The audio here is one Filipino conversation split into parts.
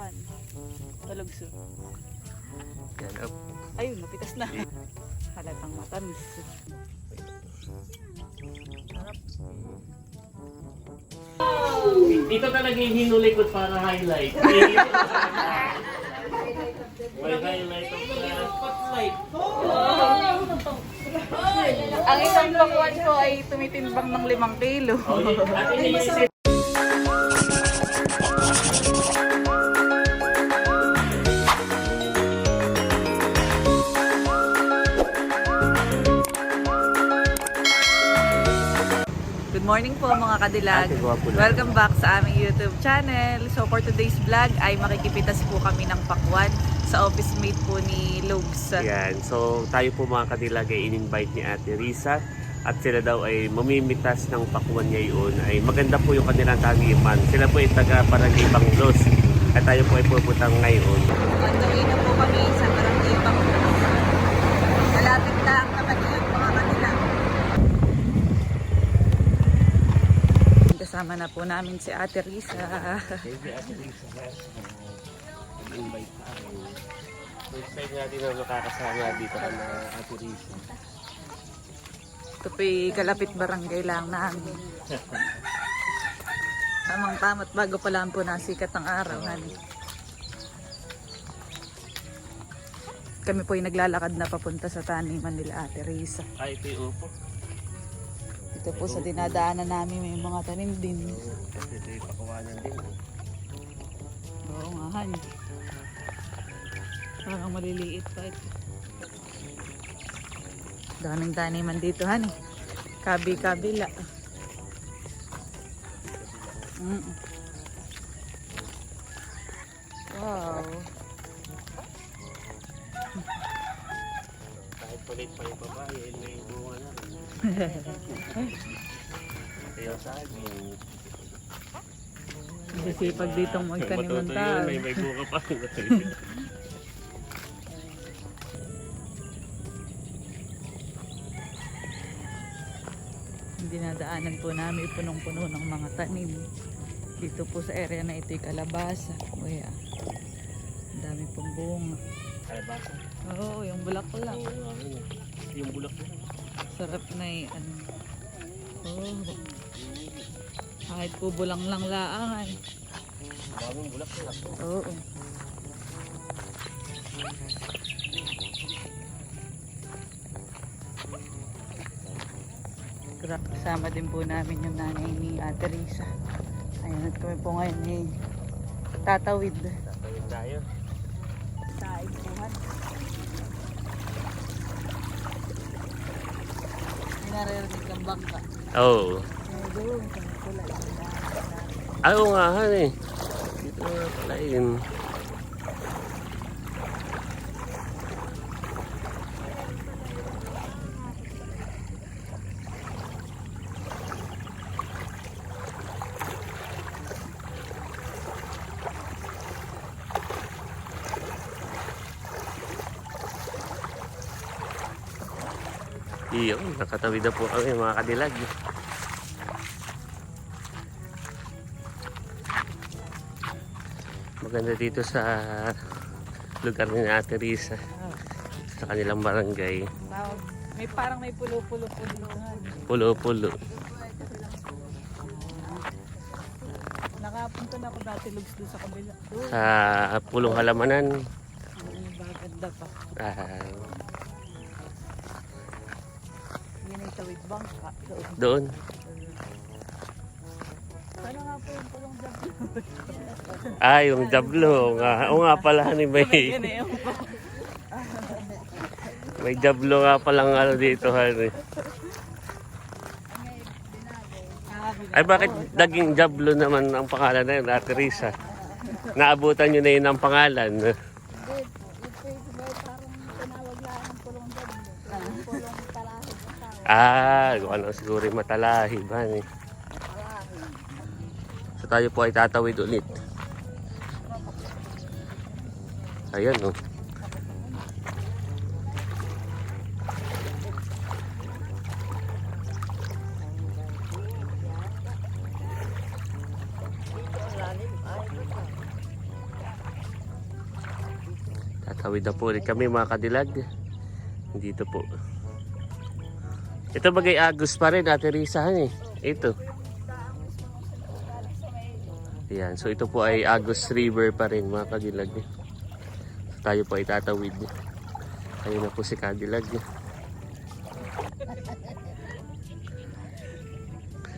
Pakwan. Talugso. Yan, up. Ayun, napitas na. Halatang matamis. Sarap. Dito talaga yung hinulikot para highlight. May highlight of the spotlight. Ang isang pakwan ko ay tumitimbang ng 5 kilo. At iniisip Good morning po mga kadilag. Ate, gwapo lang. Welcome back sa aming YouTube channel. So for today's vlog ay makikipitas po kami ng pakwan sa office mate po ni Lobes. yan. So tayo po mga kadilag ay in-invite ni Ate Risa at sila daw ay mamimitas ng pakwan ngayon. Ay maganda po yung kanilang tagiman. Sila po ay taga Barangay Banglos at tayo po ay pupunta ngayon. Gagawin na po kami sa Barangay Banglos. Malapit lang naman yung mga kadilag. Kasama na po namin si Ate Risa. Thank you, Ate Risa. Invite sa akin. First time natin na makakasama dito ka na Ate Risa. Ito po'y kalapit barangay lang namin. Tamang tamat bago pa lang po nasikat ang araw. Kami po'y naglalakad na papunta sa taniman nila Ate Risa. Ay, ito yung upo. Ito po sa dinadaanan namin may mga tanim din. Kasi ito yung pakawanan din. Oo nga, Han. Parang maliliit pa ito. Daming taniman dito, Han. Kabi-kabila. Wow. Kahit palit pa yung babae, may bunga na. Kaya saging. Masipag ditong magtanim ng Matuto tao. yun, may bunga pa. Dinadaanan po namin punong-puno ng mga tanim. Dito po sa area na ito'y kalabasa. Kuya, ang dami pong bunga. Kalabasa. Oo, yung bulaklak. Yung bulak na. Sarap na eh. Ano. Oh. Kahit po bulang lang laang ay. Daming bulak na. Oo. Kasama din po namin yung nanay ni Ate Risa. Ayun, at kami po ngayon eh tatawid. Tatawid tayo. Sa ipuhan. May naririnig kang bangka. Oo. Eh, doon, sa kulay. Ay, oo nga, han eh. Dito nga pala yun. Iyon, nakatawid na po kami mga kadilag. Maganda dito sa lugar ni Ate Risa, sa kanilang barangay. May parang may pulo-pulo po doon. Pulo-pulo. Nakapunta na ako dati lugs doon sa kabila. Doon. Sa pulong halamanan. Baganda pa. Yun ay tawid bangka. Doon. Sana nga po yung pulong dyan. Yung jablo. Oo nga pala ni may. Yan eh. May jablo nga palang ano dito. Hani. Ay bakit naging jablo naman ang pangalan na yun, Ate Risa? Naabutan nyo na yun ang pangalan. Hindi po. Ito yung parang tinawag lang ng pulong dyan. Pulong talahib ang tawag. Gawa lang siguro yung matalahib. Hani. So tayo po ay tatawid ulit. Ayan o. Tatawid na po ulit kami mga kadilag. Dito po. Ito bagay Agus pa rin, Ate Risa eh. Ito. Ayan, so ito po ay Agus River pa rin mga kadilag. So tayo po ay tatawid. Ayun na po si Kadilag.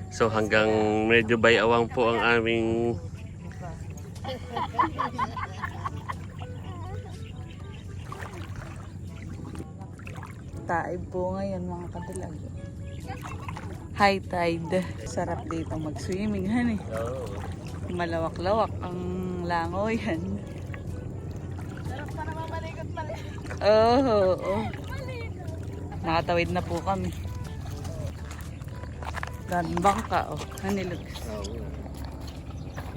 So hanggang medyo bayawang po ang aming Taib po ngayon mga kadilag. High tide. Sarap dito mag-swimming, honey. Malawak-lawak ang langoy yan. Sarap pa naman malikot-malikot. Oh. Nakatawid na po kami. Dan bangka, oh. Hanilog.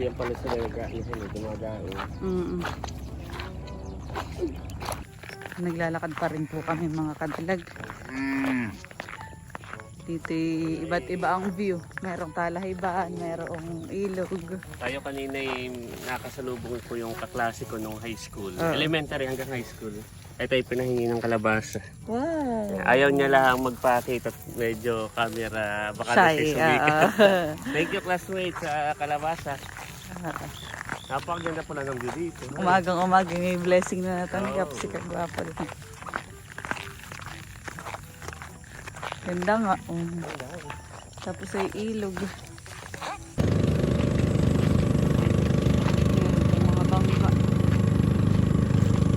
Yan pala sila dumadaan. Naglalakad pa rin po kami mga kadilag. Dito iba't iba ang view. Merong talahibaan, merong ilog. Tayo kanina nakasalubong ko yung kaklase ko nung high school. Oo. Elementary hanggang high school. Ito ay pinahingi ng kalabasa. Wow! Ayaw niya lang magpakita at medyo camera baka Shy. sumikat. Thank you classmate sa kalabasa. Napakaganda pala ng view dito. Umagang-umaga may blessing na natanggap si Kagwapo. Ganda nga. Tapos ay ilog. Ayan, mga bangka.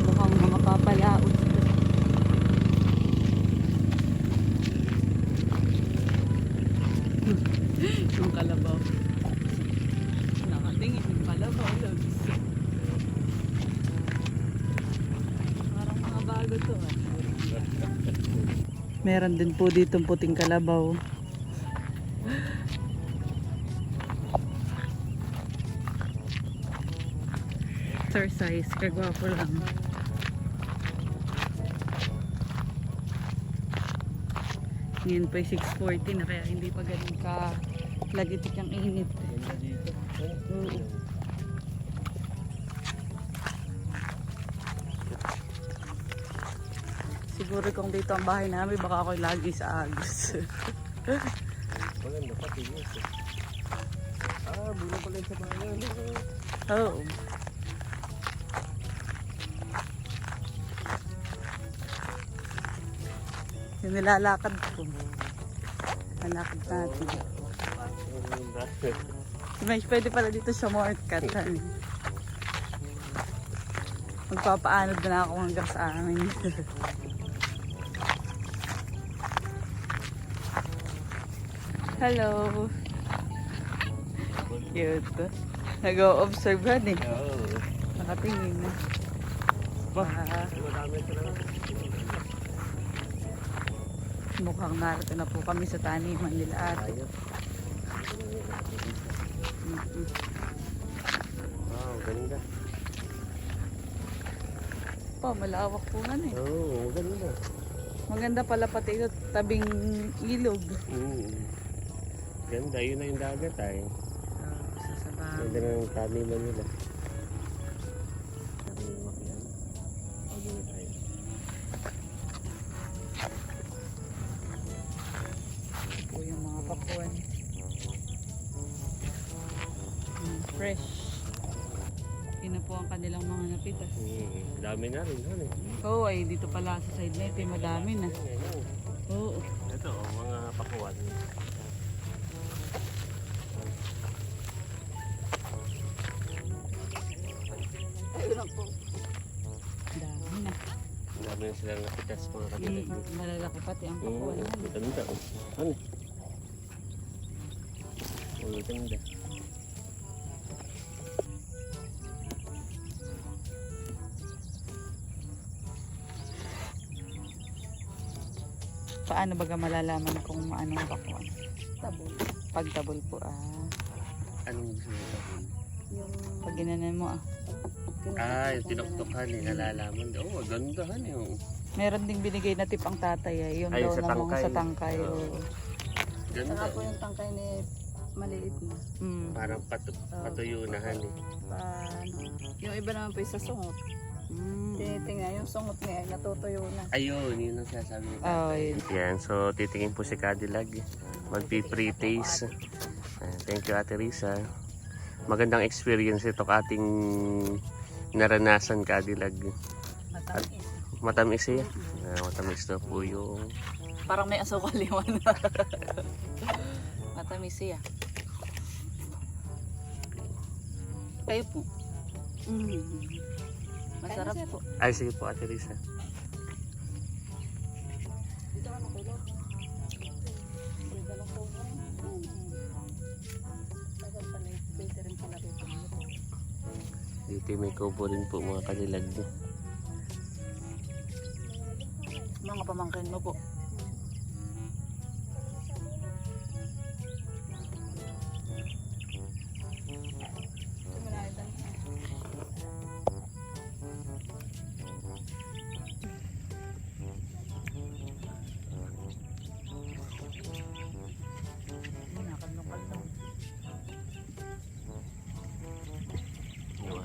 Mukhang mga papalaot. Yung kalabaw. Nakatingin yung kalabaw. Logs. Parang mga bago to. Meron din po ditong puting kalabaw. Exercise, kagwapo lang. Ngayon po ay 6:40 na kaya hindi pa ganun ka lagitik ang init. Oo. Siguro kung dito ang bahay namin, baka ako'y lagi sa Agus. Maganda pa tingin. Bulo pala sa bayan. Oo. Yung nilalakad ko. Nalakad natin. Si Mesh, pwede pala dito sa shortcut. Magpapaanod na ako hanggang sa amin. Hello. Cute. Nag-o-observe yan eh. Nakatingin na. Mukhang narito na po kami sa taniman nila ate. Wow, ganda. Pa, malawak po nga eh. Oo, ganda. Maganda pala pati ito, tabing ilog. Ganda, yun na yung dagat ay. Sasabahan. Ganda ng taniman nila. Po yung mga pakuan. Fresh. Yun na po ang kanilang mga napitas. Dami na rin. Ano? Oo, ay dito pala sa side na ito, madami na. Oo. Ito, mga pakuan. Ayun lang po. Dami na. Dami na silang napitas mga katilag. Malalaki pati ang pakuan. Ganda. Ano? Ganda. Paano baga malalaman kung maano ang pakuan? Tabo. Pagtabol po Anong gusto mo sabihin? Yung pag ginanan mo Yung tinuktukan eh, nalalaman. Oo, gandahan eh. Meron ding binigay na tip ang tatay Yun Ay, daw sa na mga tangkay. sa tangkay. Oo. Ganda. saka po yung tangkay ni maliit na. Parang patuyunahan eh. Paano? Yung iba naman po yung sa sungot. Tinitingnan yung sungot niya ay natutuyo na. Ayun, yun ang sasabi ni Oh, tatay. yun. Yan, so titingin po si Cadillac. Magpi-pre-taste. Thank you, Ate Risa. Magandang experience ito ating naranasan, Cadillac. Matamis. Matamis siya. Matamis daw po yung... Parang may asukal liwan. Matamis siya. Kayo po. Masarap po. Ay, sige po, Ate Risa. Dito ka natulog. Dito lang po. Tagal pala yung pwede rin pala rito. Dito may kubo rin po mga Cadillac. Mga pamangkin mo po. Nakandong-kandong.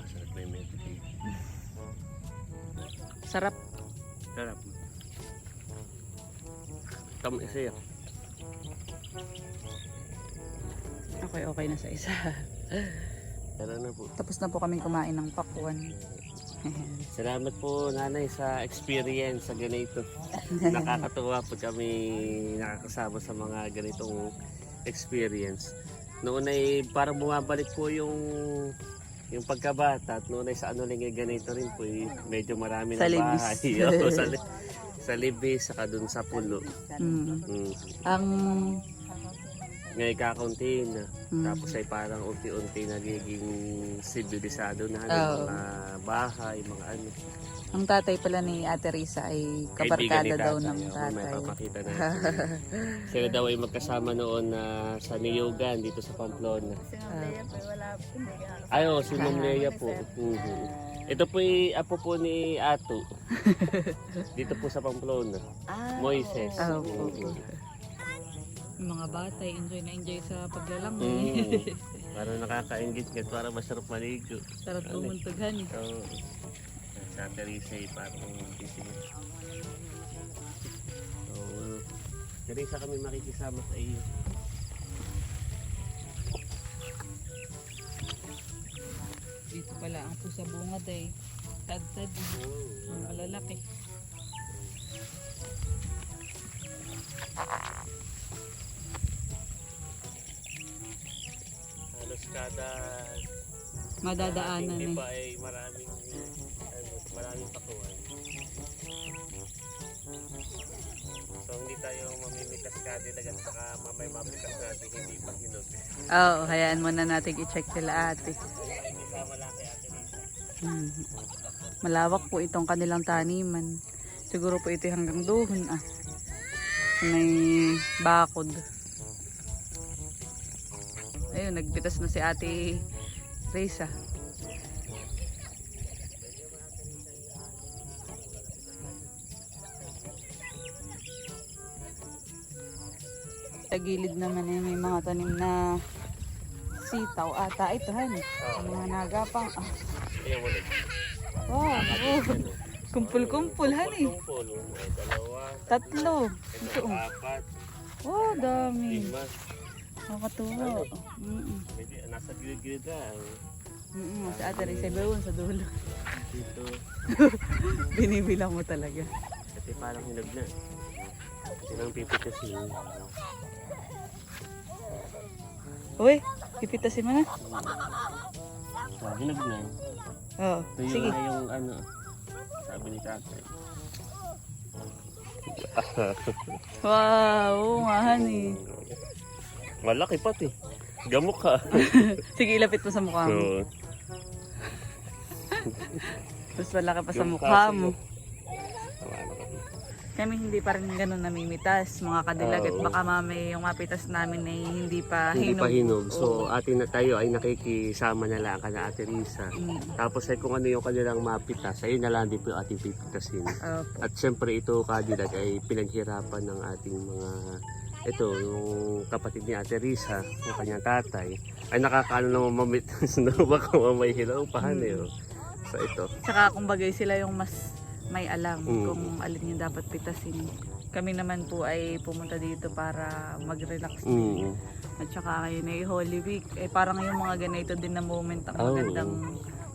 Sarap na yung meditate. Sarap. Sarap. Tamis siya. Okay na sa isa. Tara na po. Tapos na po kaming kumain ng pakwan. Salamat po, nanay, sa experience sa ganito. Nakakatuwa po kami nakakasama sa mga ganitong experience. Noon ay parang bumabalik po yung pagkabata at noon ay sa ano lang ganito rin po, medyo marami Sa na Libis. bahay. Oo, sa Libis, saka dun sa Pulo. Ang ngayon kakaunti na. Tapos ay parang unti-unti nagiging sibilisado na mga bahay, mga ano. Ang tatay pala ni Ate Risa ay kabarkada daw ng May tatay. papakita natin. Sila daw ay magkasama noon na sa Niyugan dito sa Pamplona. Si Ma'am Lea po, wala po. Hindi ka Ayo, si Ma'am Lea po. Ito po ay apo po ni Ato. Dito po sa Pamplona. Moises. Yung mga bata, enjoy na enjoy sa paglalangoy. Parang nakaka-engage, para masarap maligo. Sarap bumuntughan. So, sa Teresa ay parang titingin. So, Teresa kami makikisama sa iyo. Dito pala ang pusa bungad eh. Tad-tad. Ang malalaki. Halos kada Madadaanan hindi eh. pa ay maraming pakuan. So hindi tayo mamimitas Cadillac at baka mamay mapitas natin hindi pa hinog. Oo, hayaan muna natin i-check sila ate. Isama lang kay Ate Risa. Malawak po itong kanilang taniman. Siguro po ito hanggang duhon ah. May bakod. Ayun, nagpitas na si Ate Risa. Sa gilid naman eh, may mga tanim na sitaw ata. Ito hani. Mga nagapang. Ah. Ayan ulit. Wow. Kumpul-kumpul hani. Kumpul. May dalawa. Tatlo. Ito, Ito. apat. Oh, dami. Lima. Nakakatuwa. Nasa gilid-gilid na. Si Ate Risa bawon sa dulo. Dito. Binibilang mo talaga. Kasi parang hinog na. Kasi nang pipitasin. Uy, pipitasin mo na. Hinog na. Oo, Tuyo sige. na yung ano. Sabi ni tatay. Wow, oo nga hani. Malaki pati. Gamok ka. Sige, ilapit mo sa mukha mo. So, Mas malaki pa sa yung mukha kaso mo. mo. Tama na kasi. Kami hindi pa rin ganun namimitas, mga kadilag. At Oo. baka mamay yung mapitas namin ay hindi pa Hindi hinog. pa hinog. So, atin na tayo ay nakikisama na lang ka na Ate Risa. Tapos ay kung ano yung kanilang mapitas, ayun na lang din po yung ating pipitasin. Opo. At syempre ito Cadillac ay pinaghirapan ng ating mga yung kapatid ni Ate Risa, yung kanyang tatay, ay nakakaano naman mamit. Baka mamay hilaw pa. So ito. Tsaka kumbagay sila yung mas may alam Mm. kung alin yung dapat pitasin. Kami naman po ay pumunta dito para mag-relax din. Mm. At saka ngayon ay Holy Week. Eh parang yung mga ganito din na moment ang Oh. magandang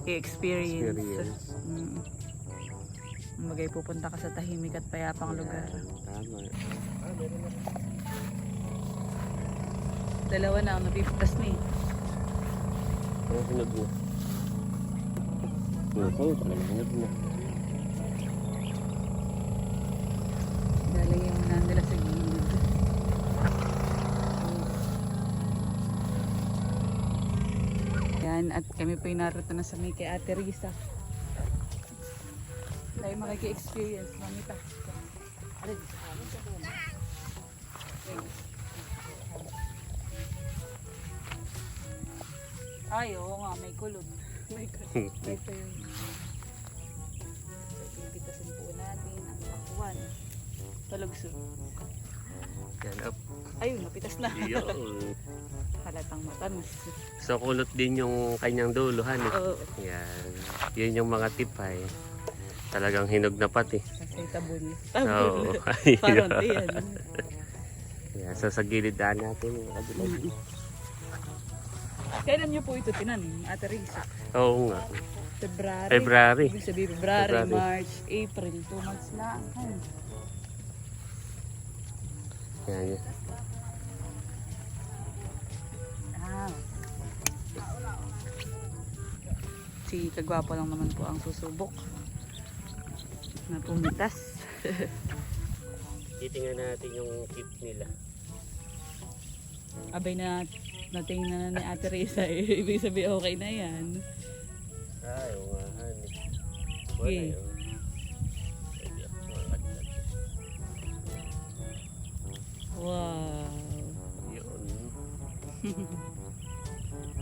i-experience. Experience. Kumbagay pupunta ka sa tahimik at payapang lugar. Tama. Dalawa na ang napipitas ni. Ang hinog mo. Oo, talagang hinog mo. Lalagyan mo na nila sa gilid. Yan, at kami po narito na sa may kay Ate Risa. Tayo makiki-experience, mamita. Ay, oo nga, may kulot. May kulot. Ito yun. So, pipitasin po natin ang pakwan. Talagso. Yan, up. Ayun, napitas na. Yun. Halatang matamis. So kulot din yung kanyang duluhan eh. Oo. Yan. Yun yung mga tipay. Talagang hinog na pati. Kasi tabul. Oo. Parang yan. Yan. So sa gilid daan natin yung kabilang. Kailan niyo po ito tinanim, Ate Risa? Oo nga. February. February. Ibig sabihin, February, February. March, April. 2 months lang. Ay. Yan. Ah. Si Kagwapo lang naman po ang susubok na pumitas. Titingnan natin yung tip nila. Abay na natingnan na ni Ate Risa. Ibig sabihin okay na yan. Ay, umahan. Wala Okay. yun. Wow. Yun.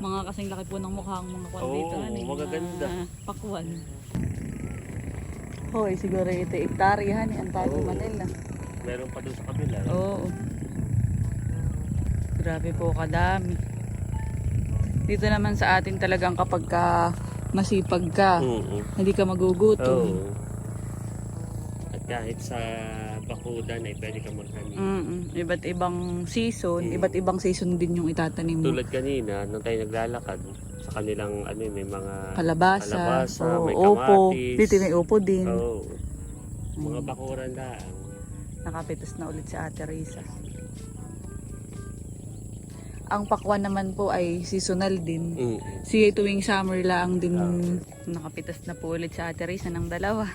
Mga kasing laki po ng mukha ang mga kwan Oo, dito. Ano, yung magaganda. mga pakwan. Hoy, siguro ito hektarya ni Antago Oo. Manila. Meron pa doon sa kabila. Oo. Grabe po kadami. Dito naman sa atin talagang kapag ka masipag ka, hindi ka magugutom. Oo. At kahit sa bakudan ay pwede ka magtanim. Iba't ibang season, iba't ibang season din yung itatanim mo. Tulad kanina, nung tayo naglalakad, sa kanilang ano, may mga Kalabasa, kalabasa, may opo. kamatis. Dito may opo din. Oo. Mga bakuran lang. Nakapitas na ulit si Ate Risa. Ang pakwan naman po ay seasonal din. Sige tuwing summer lang din nakapitas na po ulit si Ate Risa ng dalawa.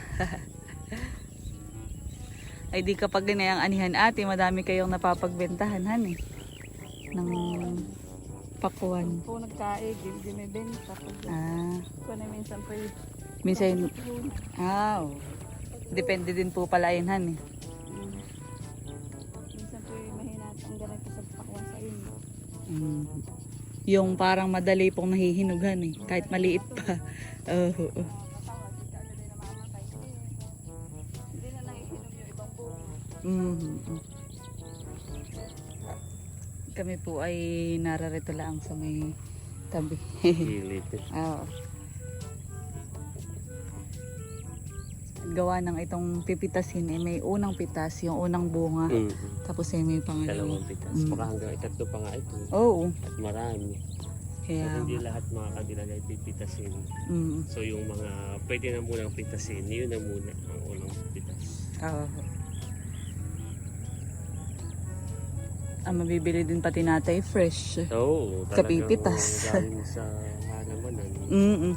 Ay di kapag ganayang anihan ate, madami kayong napapagbentahan han eh. Ng pakwan. Po nagkaig, hindi may benta. Ah, Kung na minsan po yung minsan, yun. depende din po pala yun han eh. Minsan po yung mahinat ang ganito sa pakwan sa inyo. Yung parang madali pong nahihinugan eh, kahit maliit pa. Oo. Hindi na nahihinog yung ibang buko. Kami po ay nararito lang sa may tabi. Gilid. Oo. Gawa ng itong pipitasin eh, may unang pitas, yung unang bunga. Tapos ay may Dalawang pangalawa. pitas. Baka hanggang ikatlo pa nga ito. Oo. At marami. Kaya, At hindi lahat mga kadilag ay pipitasin. So yung mga pwede na munang pitasin, yun na muna ang unang pitas. oo. Ang mabibili din pati natay fresh. Oo, Sa pipitas. galing sa halamanan.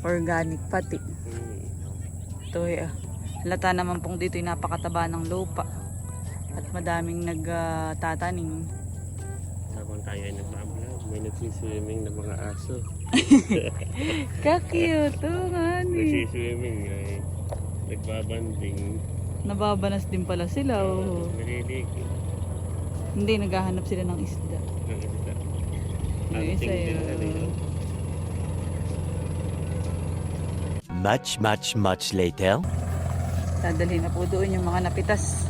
Organic pati. Ito halata naman pong dito yung napakataba ng lupa. At madaming nagtatanim. Habang tayo ay nagbablog, may nagsiswimming ng mga aso. Ka-cute, honey. Nagsiswimming ay nagbabanding. Nababanas din pala sila. Oh. Naliliki. Hindi, naghahanap sila ng isda. Ng isda. Yung Anting isa din yun. na rin. Much later. Dadalhin na po doon yung mga napitas.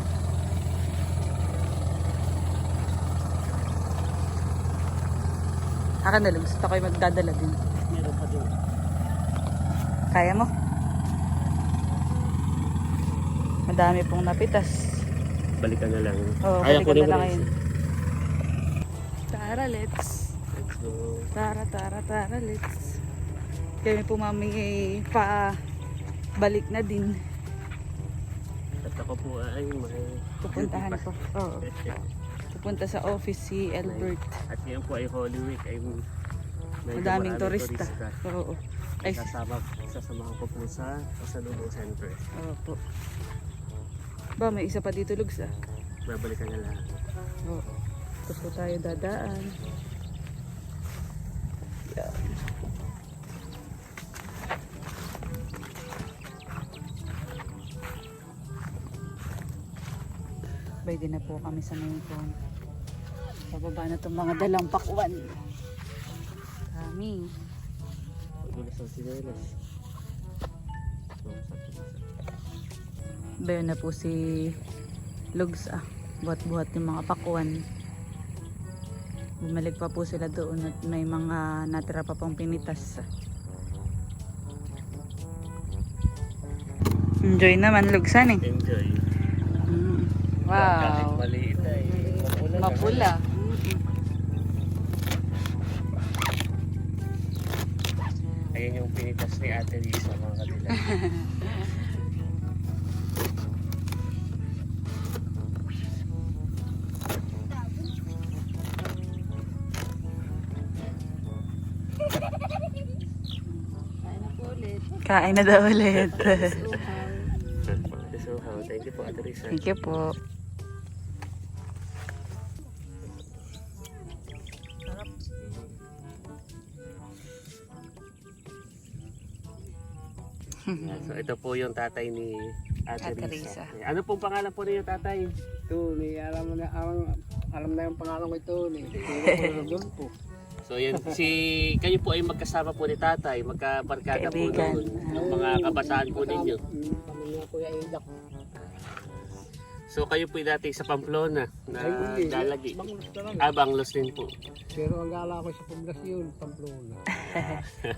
Akan na lang, gusto ko magdadala din. Meron pa din. Kaya mo? Madami pong napitas. Balikan na lang. Oo, Ay, balikan kunin na mo lang na yun. isa. Tara, let's. Let's go. Tara, let's. Kami po mami pa balik na din. At ako po ay may Pupuntahan duty pa. po. Oo. Pupunta sa office si Albert. At ngayon po ay Holy Week ay medyo Madaming maraming turista. Oo. Ay, Sasamahan ko po sa Pasalubong Center. opo. Ba, may isa pa dito, Lugs, ah. Babalikan na lang. Oo. Ito po tayo dadaan. Yan. Pwede na po kami sa main phone. Pababa na itong mga dalang pakwan. Kami. Pagulas ang sinelas. Bayo na po si Lugs, ah. Buhat-buhat yung mga pakwan. Bumalik pa po sila doon at may mga natira pa pang pinitas. Enjoy naman, Lugsan, eh. Enjoy. Kahit Wow. maliit ay mapula. Mapula. Ayan yung pinitas ni Ate Lisa, mga kadila. Kain na daw ulit. So, thank you po, Ate Lisa. Thank you po. Yan. So, ito po yung tatay ni Ate Ate Risa. Risa. Ano pong pangalan po niyo, tatay? Tony, alam na yung pangalan ko Tony. Doon po. So, yan. Kayo po ay magkasama po ni tatay. Magkabarkada po Kaibigan. noon. Yung mga kabataan po ninyo. Pamilya Kuya Idak. So, kayo po dati sa Pamplona na Ay, hindi. lalagi. Banglos na lang. Banglos din po. Pero ang gala ko sa Poblacion, Pamplona.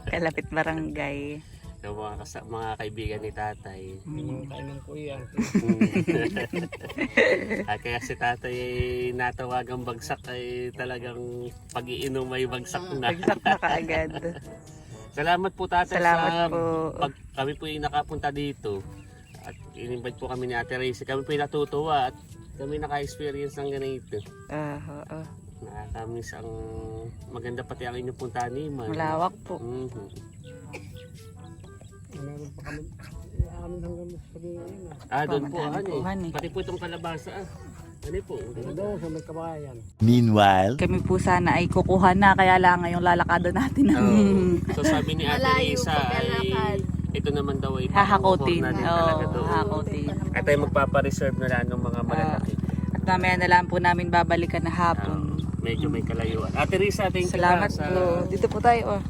Kalapit barangay. So, mga kaibigan ni tatay. Yung kainan ko yan. At kaya si tatay ay natawagang bagsak ay talagang pag-iinom ay bagsak na. Bagsak na kaagad. Salamat po tatay Salamat sa po. kami po yung nakapunta dito. At in-invite po kami ni Ate Risa. Kami po yung natutuwa at kami naka-experience ng ganito. Nakakamiss ang maganda pati ang inyong pong taniman. Malawak po. Mhm. Meron pa kami. Amin hanggang sa ngayon. Doon po, Madami po, honey. Pati po itong kalabasa. Ano po? Doon sa may kabayan. Meanwhile, Kami po sana ay kukuha na, kaya lang ngayong lalakado natin ng So sabi ni Ate Malayo Risa pa ay kalakad. ito naman daw ay hahakotin. na din Oo, talaga doon. hahakotin. At ay magpapareserve na lang ng mga malalaki. At mamaya na lang po namin babalikan na hapon. Medyo may kalayuan. Ate Risa, thank you Salamat sa... po. Dito po tayo. Oh.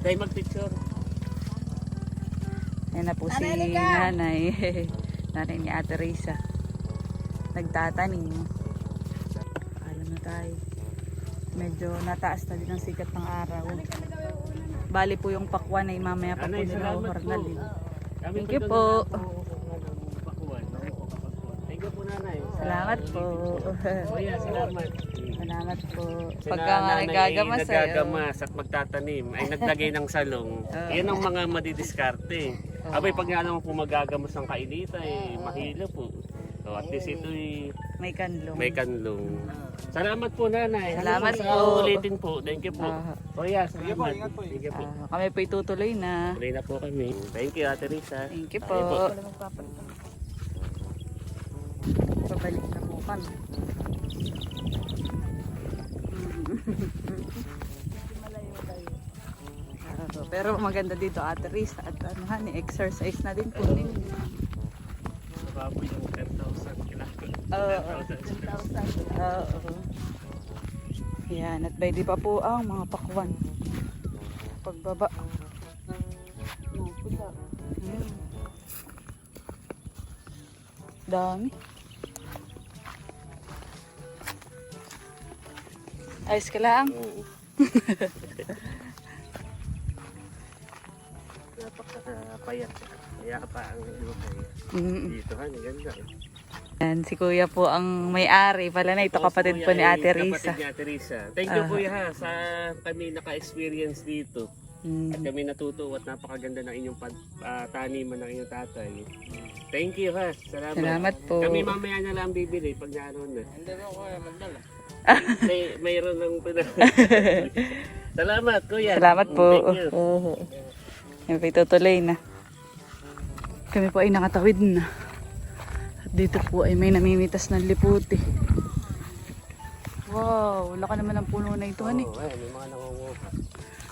Tayo mag-picture. Yan na po si Nanay, Lika! nanay. Nanay ni Ate Risa. Nagtatanim. Alam na tayo. Medyo nataas na din ang sikat ng araw. Bali po yung pakwan ay mamaya pa po Nanay, nila salamat po. Hornalin. Kami Thank po you doon po. na pakuan. Thank you po, nanay. Salamat po. Kuya, salamat. Salamat po. Si Pagka nga nanay nagagamas ay nagagamas at magtatanim ay naglagay ng salong. Yan ang mga madidiskarte. Abay pag nga naman po magagamas ng kainita eh mahilo po. So at least ito may kanlong. may kanlong. Salamat po, nanay. Salamat Sa po. ulitin po. Thank you po. Ah. Kuya, salamat. Thank you po. Kami po itutuloy na. Tuloy na po kami. Thank you, Ate Risa. Thank you Tayo po. Pabalik na po kami. Pero maganda dito, Ate Risa, at ano, exercise na din po ninyo. Baboy yung 10,000 kailangan. Oo. 10,000. Oo. Yan, at pwede pa po ang mga pakwan. Pagbaba. Ayan. Dami. Ayos ka lang. Oo. napakapayat. Kaya pa ang buhay. Dito ha, ganda. Yan, si Kuya po ang may-ari pala na ito, kapatid po ni Ate Risa. Kapatid ni Ate Risa. Thank you Kuya ha, sa kami naka-experience dito. At kami natuto at napakaganda ng inyong taniman ng inyong tatay. Thank you ha. Salamat. Salamat po. Kami mamaya na lang bibili pag naroon na. Hindi na ko magdala. Mayroon ng Salamat Kuya. Salamat po. Thank you. Yan po, itutuloy na. Kami po ay nakatawid na. At dito po ay may namimitas ng liputi. Wow, laka naman ang puno na ito. Oh, Hani. may mga nangunguha.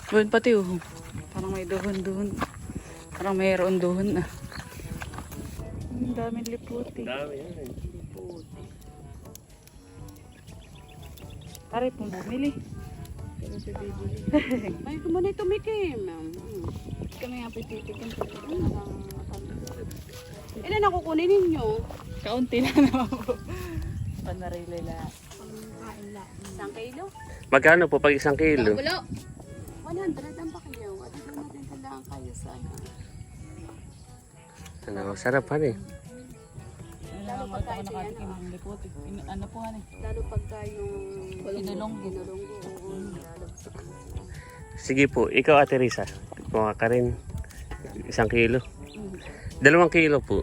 Doon pati parang may duhon. Parang mayroon duhon na. Ang daming liputi. Dami yan. Pare pong bumili. May kumunay tumikim. Kami nga pititikin. Ilan na kukunin ninyo? Kaunti na naman po. Panarilay lang. Isang kilo? Magkano po pag 1 kilo? 100 ang pakyaw. At ito natin kailangan kayo sana. Ano, sarap pa eh. Lalo pagka nakatikim ng liputi. Ano po hani? Lalo pagka yung Kinulonggo. Sige po, ikaw Ate Risa. Kuha ka rin 1 kilo. 2 kilo po.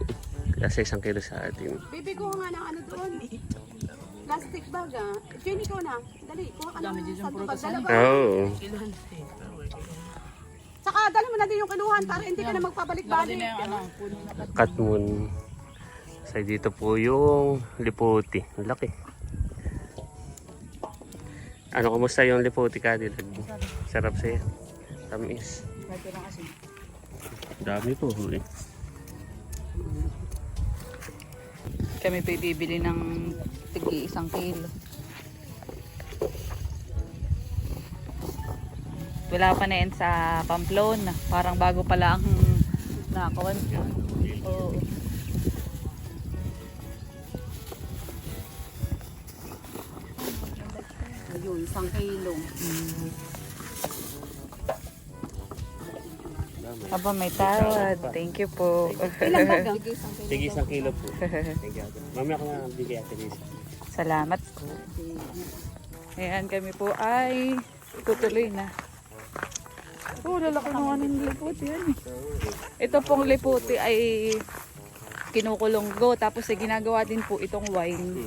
Kasi 1 kilo sa atin. Baby, kuha nga ng ano doon. Plastic bag ah. Jenny, ikaw na. Dali, kuha ka Dami ng din yung santo bag. prutas, Dalawa. Oo. Saka dali mo na din yung kiluhan para hindi ka na magpabalik-balik. puno na Katmun. So dito po yung liputi. Ang laki. Ano, kumusta yung liputi ka? Sarap sa'yo. Tamis. Dami po eh. Kami po bibili ng tigi 1 kilo. Wala pa na yan sa Pamplona. Parang bago pala ang nakawan. Oo. Ayun, 1 kilo. Aba, may tawad. Thank you po. Ilang bag ah? Sige, 1 kilo po. Thank you. Mamaya ko na bigay Ate Risa. Salamat po. Ayan, kami po ay tutuloy na. Oh, lalaki naman ng liputi yan eh. Ito pong liputi ay kinukulonggo. Tapos ay ginagawa din po itong wine.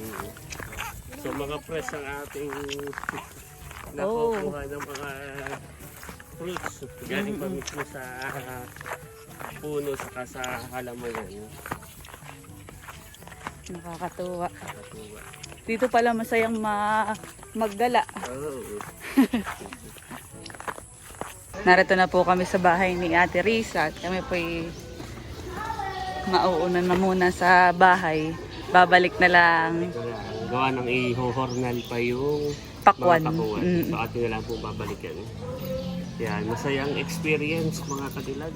So mga press ang ating Oh. nakukuha ng mga fruits. Galing pa mismo sa puno saka sa halaman yan. Nakakatuwa. Dito pala masayang maggala. Oh. Narito na po kami sa bahay ni Ate Risa. Kami po ay mauunan na muna sa bahay. Babalik na lang Gawa ng ihohornal pa yung pakwan. mga pakuwan. So atin na lang po babalikan. Yan, masayang experience mga kadilag.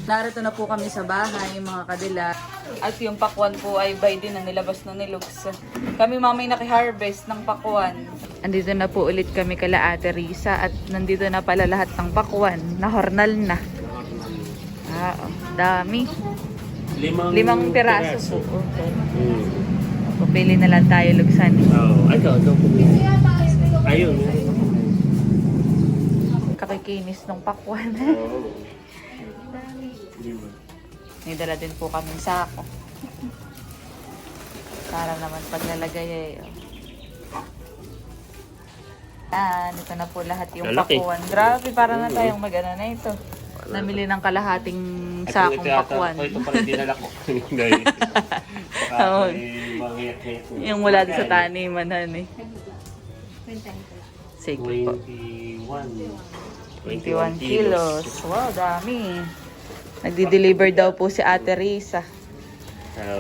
Narito na po kami sa bahay, mga kadila. At yung pakwan po ay by din na nilabas na ni Lux. Kami mamay nakiharvest ng pakwan. Andito na po ulit kami kala Ate Risa at nandito na pala lahat ng pakwan. Nahornal na. Dami. 5 piraso po. Pupili na lang tayo, Luxan. Ito. Ayun. Kakikinis ng pakwan. May dala din po kaming sako. Para naman paglalagay eh. Ito na po lahat yung Lalaki. pakwan. Grabe, para na tayong mag-ano na ito. Namili ng kalahating sakong pakwan. Ito pala dinala ko. Dahil Oo. mangyayat. Yung mula din sa taniman, honey. Sige po. 21 kilos. Wow, dami. Nagdi-deliver daw po si Ate Risa.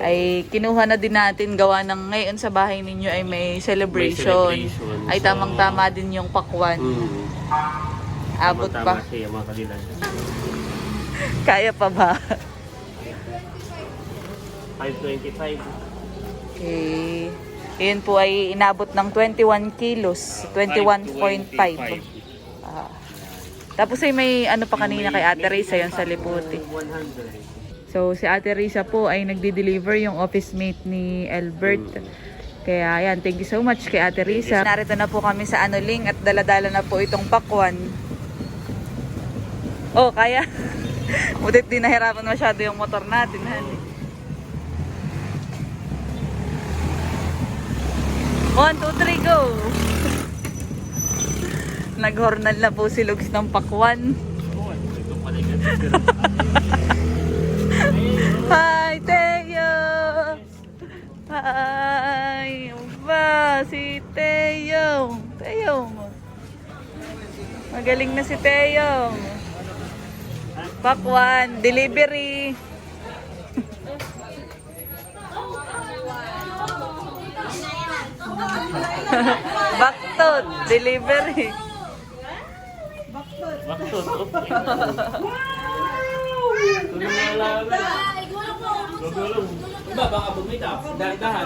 Ay kinuha na din natin gawa ng ngayon sa bahay ninyo ay may celebration. Ay tamang-tama din yung pakwan. Abot pa. Tama siya mga kadilag. Kaya pa ba? 525. Okay. Yun po ay inabot ng 21 kilos. 21.5. Tapos ay may ano pa kanina kay Ate Risa yon sa Liputi. 100. So si Ate Risa po ay nagde-deliver yung office mate ni Albert. Kaya yan, thank you so much kay Ate Risa. Narito na po kami sa Anuling at daladala na po itong pakwan. Oh, kaya. Butit di nahirapan masyado yung motor natin. Honey. 1, 2, 3, go! Naghornal na po si Lugs ng pakwan. Hi, Teo! Hi! Ba, si Teo! Teo! Magaling na si Teo! Pakwan, delivery! Baktod, delivery! Baktot, okay. Ito na mga alaman. Gugulong. Iba, baka bumitaw. Dahan-dahan.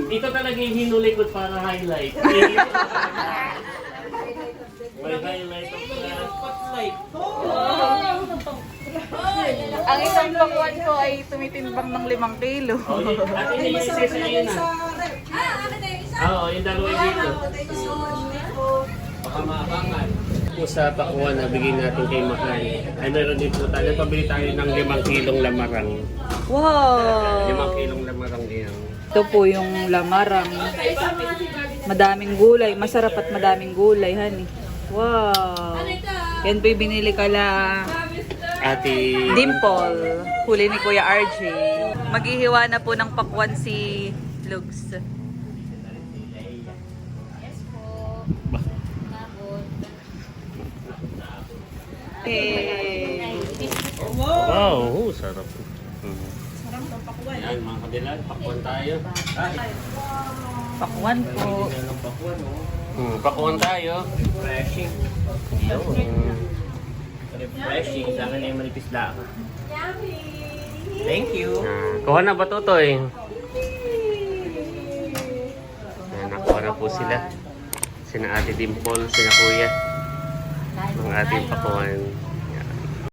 Dito talaga yung hinulikod para highlight. May highlight of the spotlight. Ang isang pakwan ko ay tumitimbang ng 5 kilo. At ini yung isa yun na. Oo, yung dalawa dito. Baka maabangan. Kung sa pakuan na bigyan natin kay Makan, ay meron din po tayo. Pabili tayo ng 5 kilong lamarang. Wow! 5 kilong lamarang yan. Ito po yung lamarang. Madaming gulay. Masarap at madaming gulay, honey. Wow! Yan po yung binili kala Ate Dimple. Huli ni Kuya RJ. Maghihiwa na po ng pakwan si Lugs. Hey. wow, sarap. Yan mga kadilag, pakuan tayo. Pakwan po. Pakuan tayo. Refreshing. Refreshing. Sa akin ay manipis lang. Thank you. Kuha na ba Totoy? Yan, nakuha na po sila. Sina Ate Dimple, sina Kuya. Ang ating pakuan.